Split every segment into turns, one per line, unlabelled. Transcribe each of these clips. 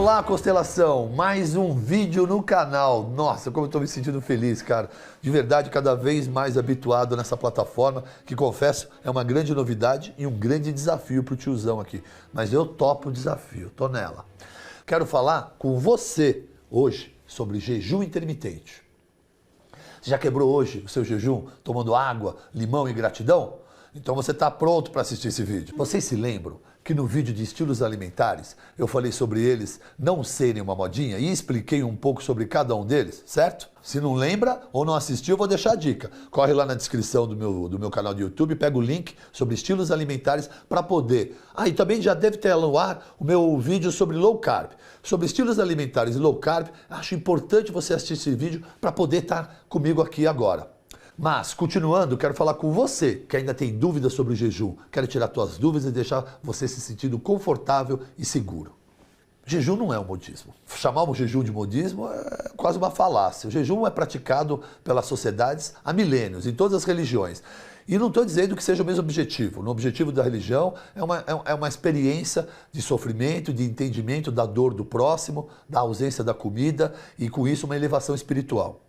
Olá, Constelação! Mais um vídeo no canal. Nossa, como eu estou me sentindo feliz, cara. De verdade, cada vez mais habituado nessa plataforma, que confesso, é uma grande novidade e um grande desafio para o tiozão aqui. Mas eu topo o desafio, tô nela. Quero falar com você hoje sobre jejum intermitente. Você já quebrou hoje o seu jejum tomando água, limão e gratidão? Então você está pronto para assistir esse vídeo. Vocês se lembram que no vídeo de estilos alimentares eu falei sobre eles não serem uma modinha e expliquei um pouco sobre cada um deles, certo? Se não lembra ou não assistiu, eu vou deixar a dica. Corre lá na descrição do meu canal do YouTube, pega o link sobre estilos alimentares para poder... Ah, e também já deve ter no ar o meu vídeo sobre low carb. Sobre estilos alimentares e low carb, acho importante você assistir esse vídeo para poder estar comigo aqui agora. Mas, continuando, quero falar com você que ainda tem dúvidas sobre o jejum. Quero tirar suas dúvidas e deixar você se sentindo confortável e seguro. Jejum não é um modismo. Chamar o jejum de modismo é quase uma falácia. O jejum é praticado pelas sociedades há milênios, em todas as religiões. E não estou dizendo que seja o mesmo objetivo. O objetivo da religião é uma experiência de sofrimento, de entendimento da dor do próximo, da ausência da comida e, com isso, uma elevação espiritual.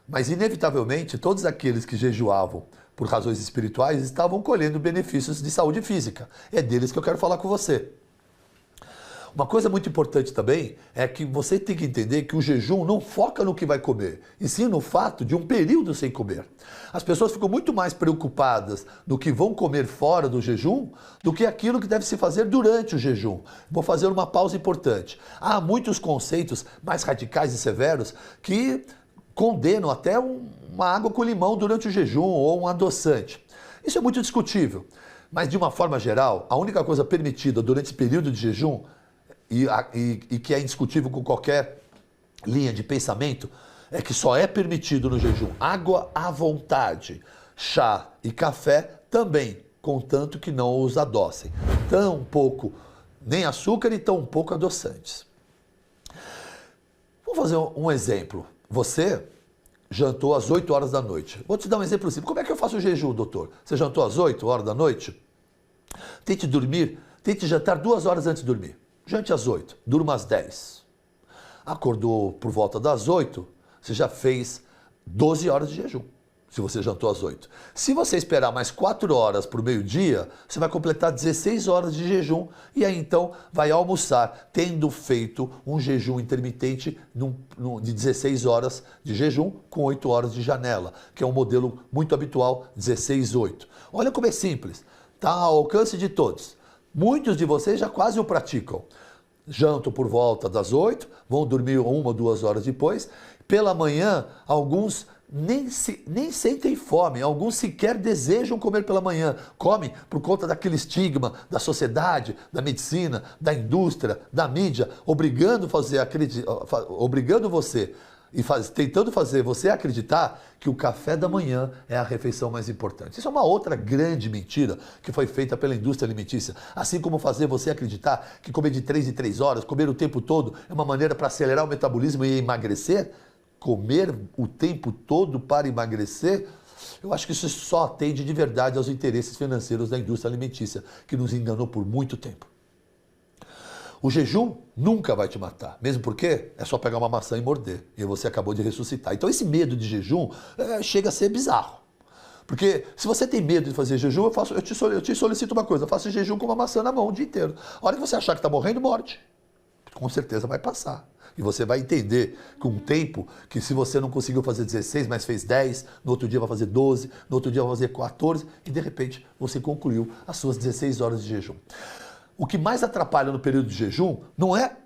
Mas, inevitavelmente, todos aqueles que jejuavam por razões espirituais estavam colhendo benefícios de saúde física. É deles que eu quero falar com você. Uma coisa muito importante também é que você tem que entender que o jejum não foca no que vai comer, e sim no fato de um período sem comer. As pessoas ficam muito mais preocupadas no que vão comer fora do jejum do que aquilo que deve se fazer durante o jejum. Vou fazer uma pausa importante. Há muitos conceitos mais radicais e severos que condenam até uma água com limão durante o jejum ou um adoçante. Isso é muito discutível, mas de uma forma geral, a única coisa permitida durante esse período de jejum e que é indiscutível com qualquer linha de pensamento é que só é permitido no jejum água à vontade, chá e café também, contanto que não os adocem. Tão pouco nem açúcar e tão pouco adoçantes. Vou fazer um exemplo. Você jantou às 8 horas da noite. Vou te dar um exemplo simples. Como é que eu faço o jejum, doutor? Você jantou às 8 horas da noite? Tente jantar 2 horas antes de dormir. Jante às 8, durma às 10. Acordou por volta das 8, você já fez 12 horas de jejum, se você jantou às 8. Se você esperar mais 4 horas para o meio-dia, você vai completar 16 horas de jejum e aí então vai almoçar, tendo feito um jejum intermitente de 16 horas de jejum com 8 horas de janela, que é um modelo muito habitual, 16-8. Olha como é simples, está ao alcance de todos. Muitos de vocês já quase o praticam. Jantam por volta das 8, vão dormir 1 ou 2 horas depois. Pela manhã, alguns nem sentem fome, alguns sequer desejam comer pela manhã. Comem por conta daquele estigma da sociedade, da medicina, da indústria, da mídia, obrigando você e tentando fazer você acreditar que o café da manhã é a refeição mais importante. Isso é uma outra grande mentira que foi feita pela indústria alimentícia. Assim como fazer você acreditar que comer de 3 em 3 horas, comer o tempo todo, é uma maneira para acelerar o metabolismo e emagrecer. Comer o tempo todo para emagrecer, eu acho que isso só atende de verdade aos interesses financeiros da indústria alimentícia, que nos enganou por muito tempo. O jejum nunca vai te matar, mesmo porque é só pegar uma maçã e morder, e você acabou de ressuscitar. Então esse medo de jejum chega a ser bizarro. Porque se você tem medo de fazer jejum, eu te solicito uma coisa, faça jejum com uma maçã na mão o dia inteiro. A hora que você achar que está morrendo, morde. Com certeza vai passar. E você vai entender com o tempo que se você não conseguiu fazer 16, mas fez 10, no outro dia vai fazer 12, no outro dia vai fazer 14, e de repente você concluiu as suas 16 horas de jejum. O que mais atrapalha no período de jejum não é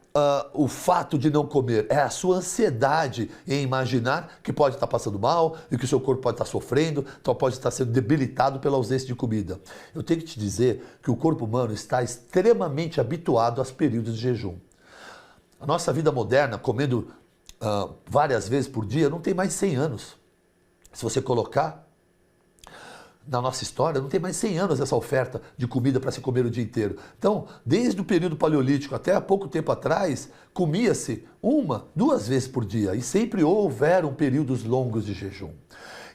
o fato de não comer, é a sua ansiedade em imaginar que pode estar passando mal e que o seu corpo pode estar sofrendo, então pode estar sendo debilitado pela ausência de comida. Eu tenho que te dizer que o corpo humano está extremamente habituado aos períodos de jejum. A nossa vida moderna, comendo várias vezes por dia, não tem mais 100 anos. Se você colocar na nossa história, não tem mais 100 anos essa oferta de comida para se comer o dia inteiro. Então, desde o período paleolítico até há pouco tempo atrás, comia-se 1, 2 vezes por dia e sempre houveram períodos longos de jejum.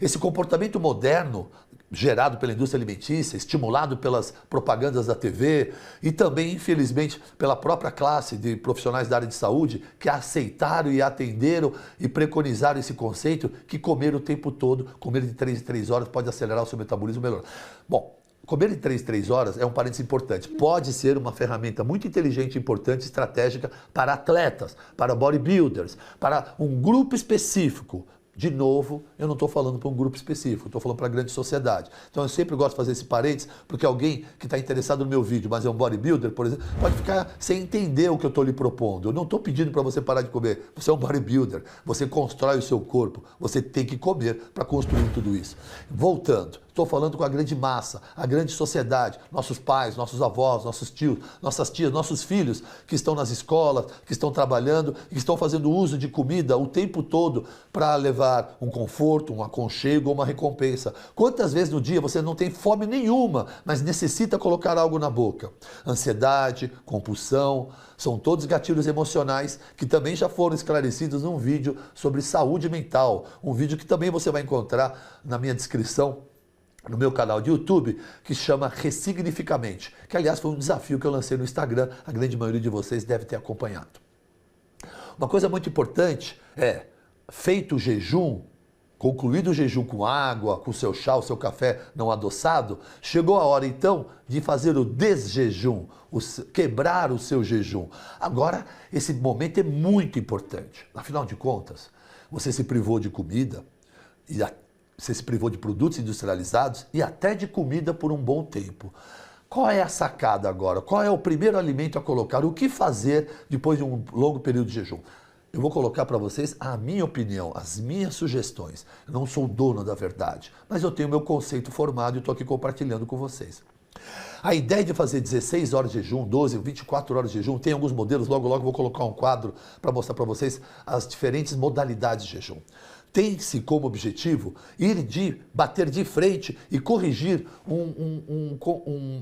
Esse comportamento moderno gerado pela indústria alimentícia, estimulado pelas propagandas da TV e também, infelizmente, pela própria classe de profissionais da área de saúde que aceitaram e atenderam e preconizaram esse conceito que comer o tempo todo, comer de 3 em 3 horas pode acelerar o seu metabolismo e melhorar. Bom, comer de 3 em 3 horas é um parênteses importante. Pode ser uma ferramenta muito inteligente, importante, estratégica para atletas, para bodybuilders, para um grupo específico. De novo, eu não estou falando para um grupo específico, estou falando para a grande sociedade. Então eu sempre gosto de fazer esse parênteses, porque alguém que está interessado no meu vídeo, mas é um bodybuilder, por exemplo, pode ficar sem entender o que eu estou lhe propondo. Eu não estou pedindo para você parar de comer. Você é um bodybuilder, você constrói o seu corpo, você tem que comer para construir tudo isso. Voltando, estou falando com a grande massa, a grande sociedade, nossos pais, nossos avós, nossos tios, nossas tias, nossos filhos que estão nas escolas, que estão trabalhando, que estão fazendo uso de comida o tempo todo para levar um conforto, um aconchego ou uma recompensa. Quantas vezes no dia você não tem fome nenhuma, mas necessita colocar algo na boca? Ansiedade, compulsão, são todos gatilhos emocionais que também já foram esclarecidos num vídeo sobre saúde mental, um vídeo que também você vai encontrar na minha descrição no meu canal de YouTube, que chama Ressignificamente, que aliás foi um desafio que eu lancei no Instagram, a grande maioria de vocês deve ter acompanhado. Uma coisa muito importante é, feito o jejum, concluído o jejum com água, com seu chá, o seu café não adoçado, chegou a hora então de fazer o desjejum, quebrar o seu jejum. Agora, esse momento é muito importante. Afinal de contas, você se privou de comida, você se privou de produtos industrializados e até de comida por um bom tempo. Qual é a sacada agora? Qual é o primeiro alimento a colocar? O que fazer depois de um longo período de jejum? Eu vou colocar para vocês a minha opinião, as minhas sugestões. Eu não sou dono da verdade, mas eu tenho meu conceito formado e estou aqui compartilhando com vocês. A ideia de fazer 16 horas de jejum, 12, 24 horas de jejum, tem alguns modelos, logo eu vou colocar um quadro para mostrar para vocês as diferentes modalidades de jejum. Tem-se como objetivo bater de frente e corrigir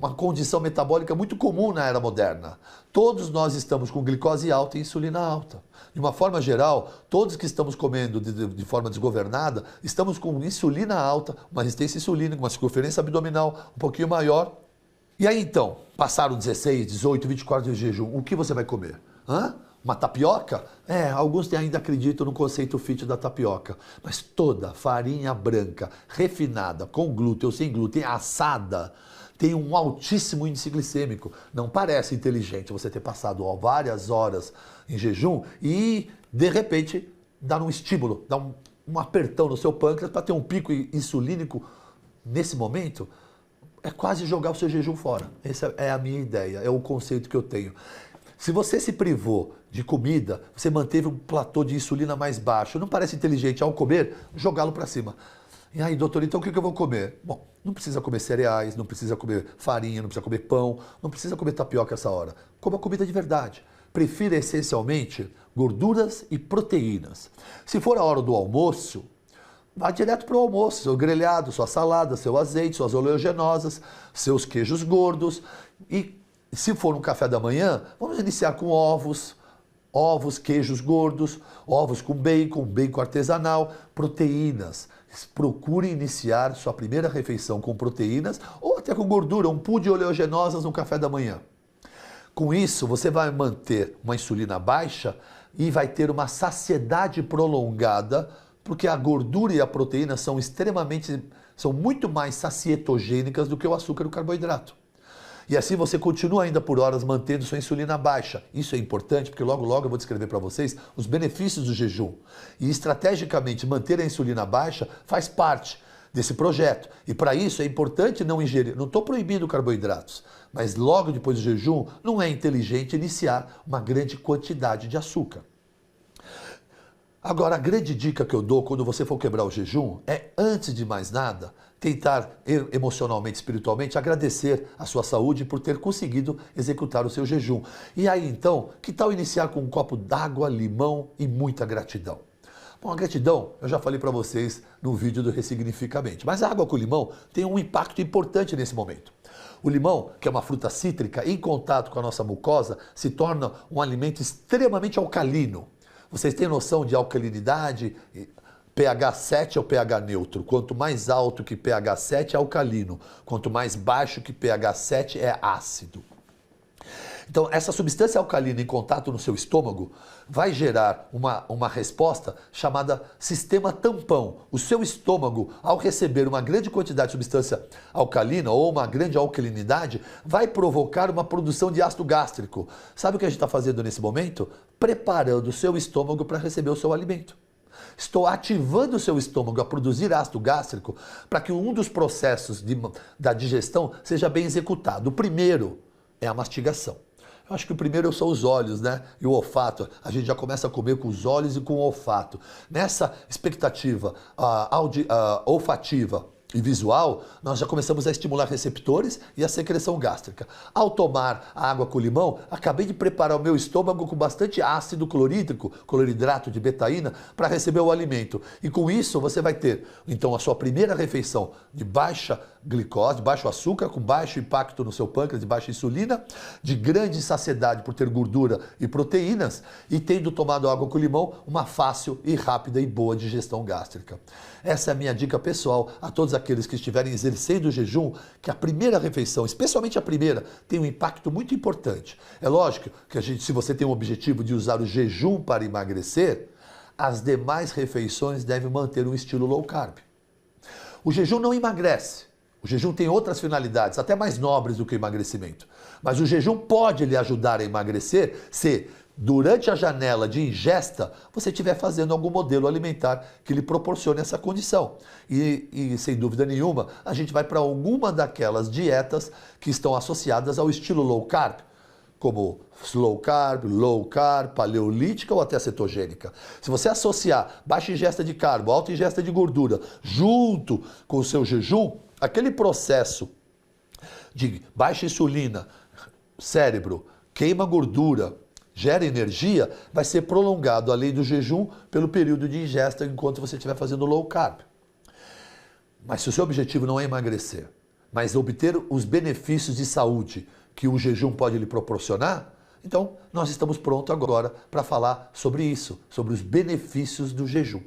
uma condição metabólica muito comum na era moderna. Todos nós estamos com glicose alta e insulina alta. De uma forma geral, todos que estamos comendo de forma desgovernada, estamos com insulina alta, uma resistência insulínica, uma circunferência abdominal um pouquinho maior. E aí então, passaram 16, 18, 24 dias de jejum, o que você vai comer? Uma tapioca? Alguns ainda acreditam no conceito fit da tapioca, mas toda farinha branca, refinada, com glúten ou sem glúten, assada, tem um altíssimo índice glicêmico. Não parece inteligente você ter passado várias horas em jejum e, de repente, dar um estímulo, dar um apertão no seu pâncreas para ter um pico insulínico nesse momento. É quase jogar o seu jejum fora. Essa é a minha ideia, é o conceito que eu tenho. Se você se privou de comida, você manteve um platô de insulina mais baixo, não parece inteligente ao comer, jogá-lo para cima. E aí, doutor, então o que eu vou comer? Bom, não precisa comer cereais, não precisa comer farinha, não precisa comer pão, não precisa comer tapioca essa hora. Coma comida de verdade. Prefira essencialmente gorduras e proteínas. Se for a hora do almoço, vá direto para o almoço, seu grelhado, sua salada, seu azeite, suas oleaginosas, seus queijos gordos. E se for um café da manhã, vamos iniciar com ovos, queijos gordos, ovos com bacon artesanal, proteínas. Procure iniciar sua primeira refeição com proteínas ou até com gordura, um pool de oleaginosas no café da manhã. Com isso, você vai manter uma insulina baixa e vai ter uma saciedade prolongada, porque a gordura e a proteína são muito mais sacietogênicas do que o açúcar e o carboidrato. E assim você continua ainda por horas mantendo sua insulina baixa. Isso é importante porque logo eu vou descrever para vocês os benefícios do jejum. E estrategicamente manter a insulina baixa faz parte desse projeto. E para isso é importante não ingerir, não estou proibindo carboidratos, mas logo depois do jejum não é inteligente iniciar uma grande quantidade de açúcar. Agora, a grande dica que eu dou quando você for quebrar o jejum é, antes de mais nada, tentar emocionalmente, espiritualmente, agradecer a sua saúde por ter conseguido executar o seu jejum. E aí, então, que tal iniciar com um copo d'água, limão e muita gratidão? Bom, a gratidão, eu já falei para vocês no vídeo do Ressignificamente, mas a água com limão tem um impacto importante nesse momento. O limão, que é uma fruta cítrica, em contato com a nossa mucosa, se torna um alimento extremamente alcalino. Vocês têm noção de alcalinidade pH 7 é o pH neutro. Quanto mais alto que pH 7 é alcalino. Quanto mais baixo que pH 7 é ácido. Então, essa substância alcalina em contato no seu estômago vai gerar uma resposta chamada sistema tampão. O seu estômago, ao receber uma grande quantidade de substância alcalina ou uma grande alcalinidade, vai provocar uma produção de ácido gástrico. Sabe o que a gente está fazendo nesse momento? Preparando o seu estômago para receber o seu alimento. Estou ativando o seu estômago a produzir ácido gástrico para que um dos processos da digestão seja bem executado. O primeiro é a mastigação. Eu acho que o primeiro são os olhos, né? E o olfato. A gente já começa a comer com os olhos e com o olfato. Nessa expectativa olfativa e visual, nós já começamos a estimular receptores e a secreção gástrica. Ao tomar a água com limão, acabei de preparar o meu estômago com bastante ácido clorídrico, cloridrato de betaína, para receber o alimento. E com isso você vai ter, então, a sua primeira refeição de baixa glicose, de baixo açúcar, com baixo impacto no seu pâncreas, de baixa insulina, de grande saciedade por ter gordura e proteínas, e tendo tomado água com limão, uma fácil e rápida e boa digestão gástrica. Essa é a minha dica pessoal a todos aqueles que estiverem exercendo o jejum, que a primeira refeição, especialmente a primeira, tem um impacto muito importante. É lógico que se você tem o objetivo de usar o jejum para emagrecer, as demais refeições devem manter um estilo low carb. O jejum não emagrece. O jejum tem outras finalidades, até mais nobres do que o emagrecimento. Mas o jejum pode lhe ajudar a emagrecer se, durante a janela de ingesta, você estiver fazendo algum modelo alimentar que lhe proporcione essa condição. E sem dúvida nenhuma, a gente vai para alguma daquelas dietas que estão associadas ao estilo low carb, como slow carb, low carb, paleolítica ou até cetogênica. Se você associar baixa ingesta de carbo, alta ingesta de gordura, junto com o seu jejum, aquele processo de baixa insulina, cérebro, queima gordura, gera energia, vai ser prolongado, além do jejum, pelo período de ingesta enquanto você estiver fazendo low carb. Mas se o seu objetivo não é emagrecer, mas obter os benefícios de saúde que o jejum pode lhe proporcionar, então nós estamos prontos agora para falar sobre isso, sobre os benefícios do jejum.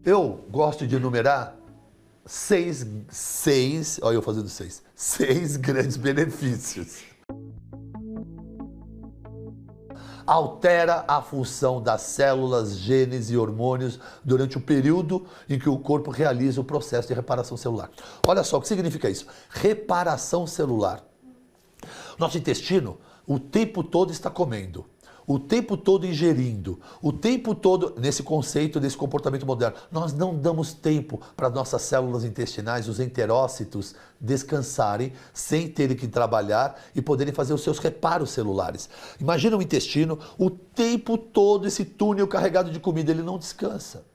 Eu gosto de enumerar seis grandes benefícios. Altera a função das células, genes e hormônios durante o período em que o corpo realiza o processo de reparação celular. Olha só o que significa isso. Reparação celular. Nosso intestino o tempo todo está comendo, o tempo todo ingerindo, o tempo todo, nesse conceito, desse comportamento moderno, nós não damos tempo para nossas células intestinais, os enterócitos, descansarem sem terem que trabalhar e poderem fazer os seus reparos celulares. Imagina o intestino, o tempo todo esse túnel carregado de comida, ele não descansa.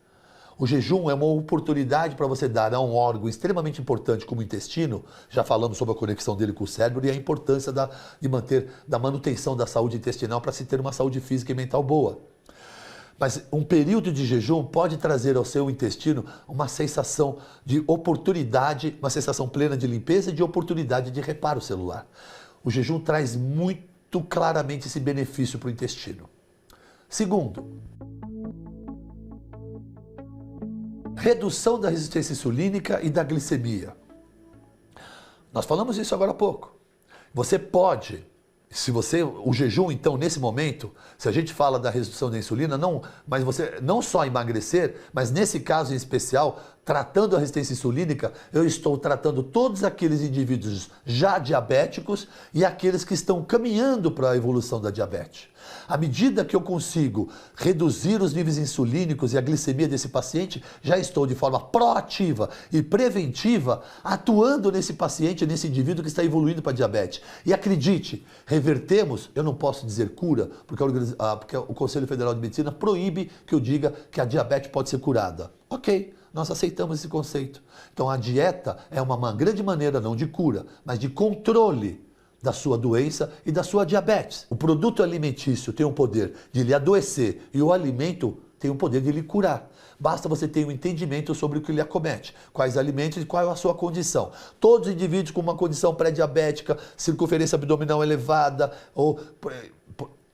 O jejum é uma oportunidade para você dar a um órgão extremamente importante como o intestino, já falamos sobre a conexão dele com o cérebro e a importância da manutenção da saúde intestinal para se ter uma saúde física e mental boa. Mas um período de jejum pode trazer ao seu intestino uma sensação de oportunidade, uma sensação plena de limpeza e de oportunidade de reparo celular. O jejum traz muito claramente esse benefício para o intestino. Segundo, redução da resistência insulínica e da glicemia. Nós falamos isso agora há pouco. Você pode, o jejum, então, nesse momento, se a gente fala da redução da insulina, mas você não só emagrecer, mas nesse caso em especial, tratando a resistência insulínica, eu estou tratando todos aqueles indivíduos já diabéticos e aqueles que estão caminhando para a evolução da diabetes. À medida que eu consigo reduzir os níveis insulínicos e a glicemia desse paciente, já estou de forma proativa e preventiva atuando nesse paciente, nesse indivíduo que está evoluindo para a diabetes. E acredite, revertemos, eu não posso dizer cura, porque o Conselho Federal de Medicina proíbe que eu diga que a diabetes pode ser curada. Ok, nós aceitamos esse conceito. Então a dieta é uma grande maneira, não de cura, mas de controle da sua doença e da sua diabetes. O produto alimentício tem o poder de lhe adoecer e o alimento tem o poder de lhe curar. Basta você ter um entendimento sobre o que lhe acomete, quais alimentos e qual é a sua condição. Todos os indivíduos com uma condição pré-diabética, circunferência abdominal elevada, ou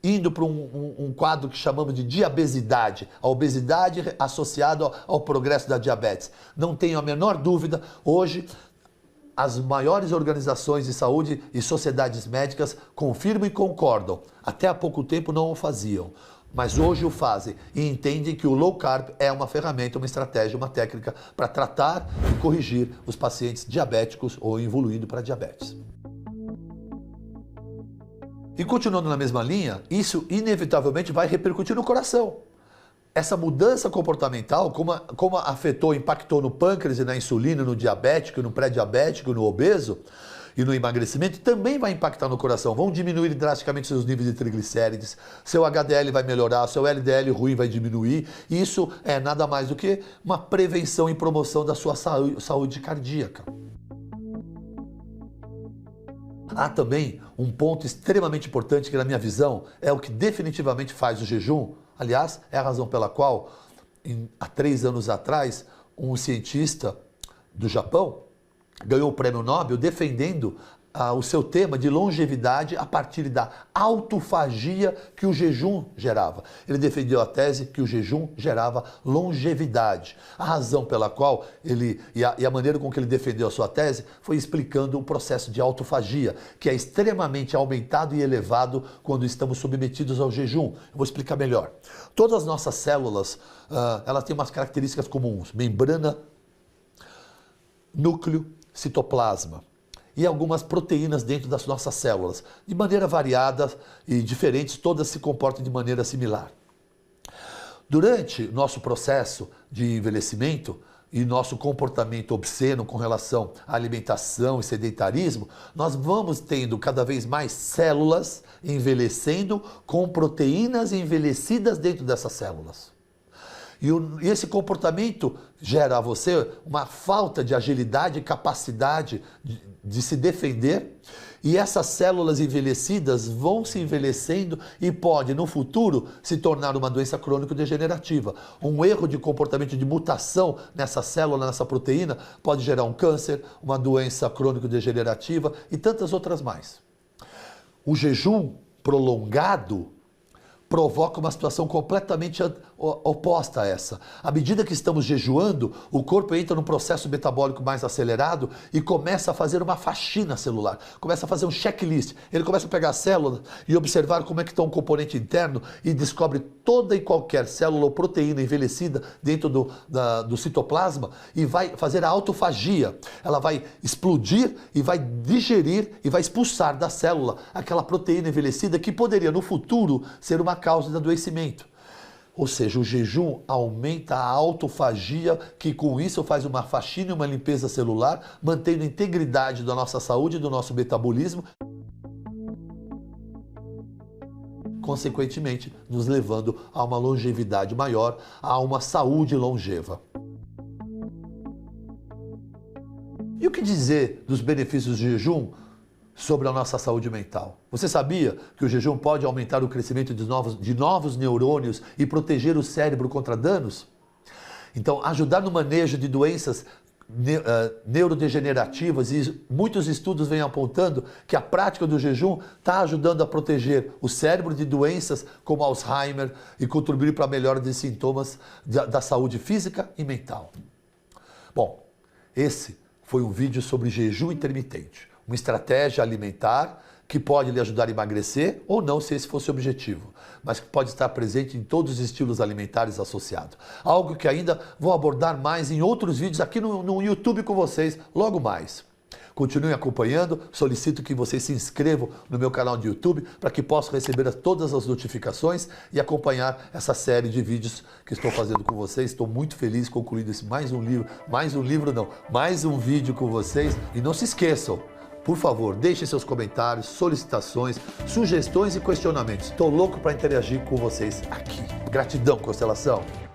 indo para um quadro que chamamos de diabesidade, a obesidade associada ao progresso da diabetes. Não tenho a menor dúvida, hoje as maiores organizações de saúde e sociedades médicas confirmam e concordam. Até há pouco tempo não o faziam, mas hoje o fazem e entendem que o low carb é uma ferramenta, uma estratégia, uma técnica para tratar e corrigir os pacientes diabéticos ou evoluindo para diabetes. E continuando na mesma linha, isso inevitavelmente vai repercutir no coração. Essa mudança comportamental, como afetou, impactou no pâncreas e na insulina, no diabético, no pré-diabético, no obeso e no emagrecimento, também vai impactar no coração. Vão diminuir drasticamente seus níveis de triglicérides, seu HDL vai melhorar, seu LDL ruim vai diminuir. Isso é nada mais do que uma prevenção e promoção da sua saúde cardíaca. Há também um ponto extremamente importante que, na minha visão, é o que definitivamente faz o jejum. Aliás, é a razão pela qual, há 3 anos atrás, um cientista do Japão ganhou o prêmio Nobel defendendo o seu tema de longevidade a partir da autofagia que o jejum gerava. Ele defendeu a tese que o jejum gerava longevidade. A razão pela qual e a maneira com que ele defendeu a sua tese foi explicando o processo de autofagia, que é extremamente aumentado e elevado quando estamos submetidos ao jejum. Eu vou explicar melhor. Todas as nossas células, elas têm umas características comuns: membrana, núcleo, citoplasma e algumas proteínas dentro das nossas células. De maneira variada e diferentes, todas se comportam de maneira similar. Durante nosso processo de envelhecimento e nosso comportamento obsceno com relação à alimentação e sedentarismo, nós vamos tendo cada vez mais células envelhecendo com proteínas envelhecidas dentro dessas células. E esse comportamento gera a você uma falta de agilidade e capacidade de se defender, e essas células envelhecidas vão se envelhecendo e pode, no futuro, se tornar uma doença crônico-degenerativa. Um erro de comportamento de mutação nessa célula, nessa proteína, pode gerar um câncer, uma doença crônico-degenerativa e tantas outras mais. O jejum prolongado provoca uma situação completamente oposta a essa. À medida que estamos jejuando, o corpo entra num processo metabólico mais acelerado e começa a fazer uma faxina celular, começa a fazer um checklist. Ele começa a pegar a célula e observar como é que está um componente interno e descobre toda e qualquer célula ou proteína envelhecida dentro do citoplasma e vai fazer a autofagia. Ela vai explodir e vai digerir e vai expulsar da célula aquela proteína envelhecida que poderia no futuro ser uma causa de adoecimento. Ou seja, o jejum aumenta a autofagia, que com isso faz uma faxina e uma limpeza celular, mantendo a integridade da nossa saúde e do nosso metabolismo, consequentemente nos levando a uma longevidade maior, a uma saúde longeva. E o que dizer dos benefícios do jejum sobre a nossa saúde mental? Você sabia que o jejum pode aumentar o crescimento de novos neurônios e proteger o cérebro contra danos? Então, ajudar no manejo de doenças neurodegenerativas, e muitos estudos vêm apontando que a prática do jejum está ajudando a proteger o cérebro de doenças como Alzheimer e contribuir para a melhora de sintomas da saúde física e mental. Bom, esse foi um vídeo sobre jejum intermitente, uma estratégia alimentar que pode lhe ajudar a emagrecer ou não, se esse fosse o objetivo, mas que pode estar presente em todos os estilos alimentares associados. Algo que ainda vou abordar mais em outros vídeos aqui no YouTube com vocês logo mais. Continuem acompanhando, solicito que vocês se inscrevam no meu canal de YouTube para que possam receber todas as notificações e acompanhar essa série de vídeos que estou fazendo com vocês. Estou muito feliz concluindo mais um vídeo com vocês. E não se esqueçam, por favor, deixem seus comentários, solicitações, sugestões e questionamentos. Estou louco para interagir com vocês aqui. Gratidão, constelação!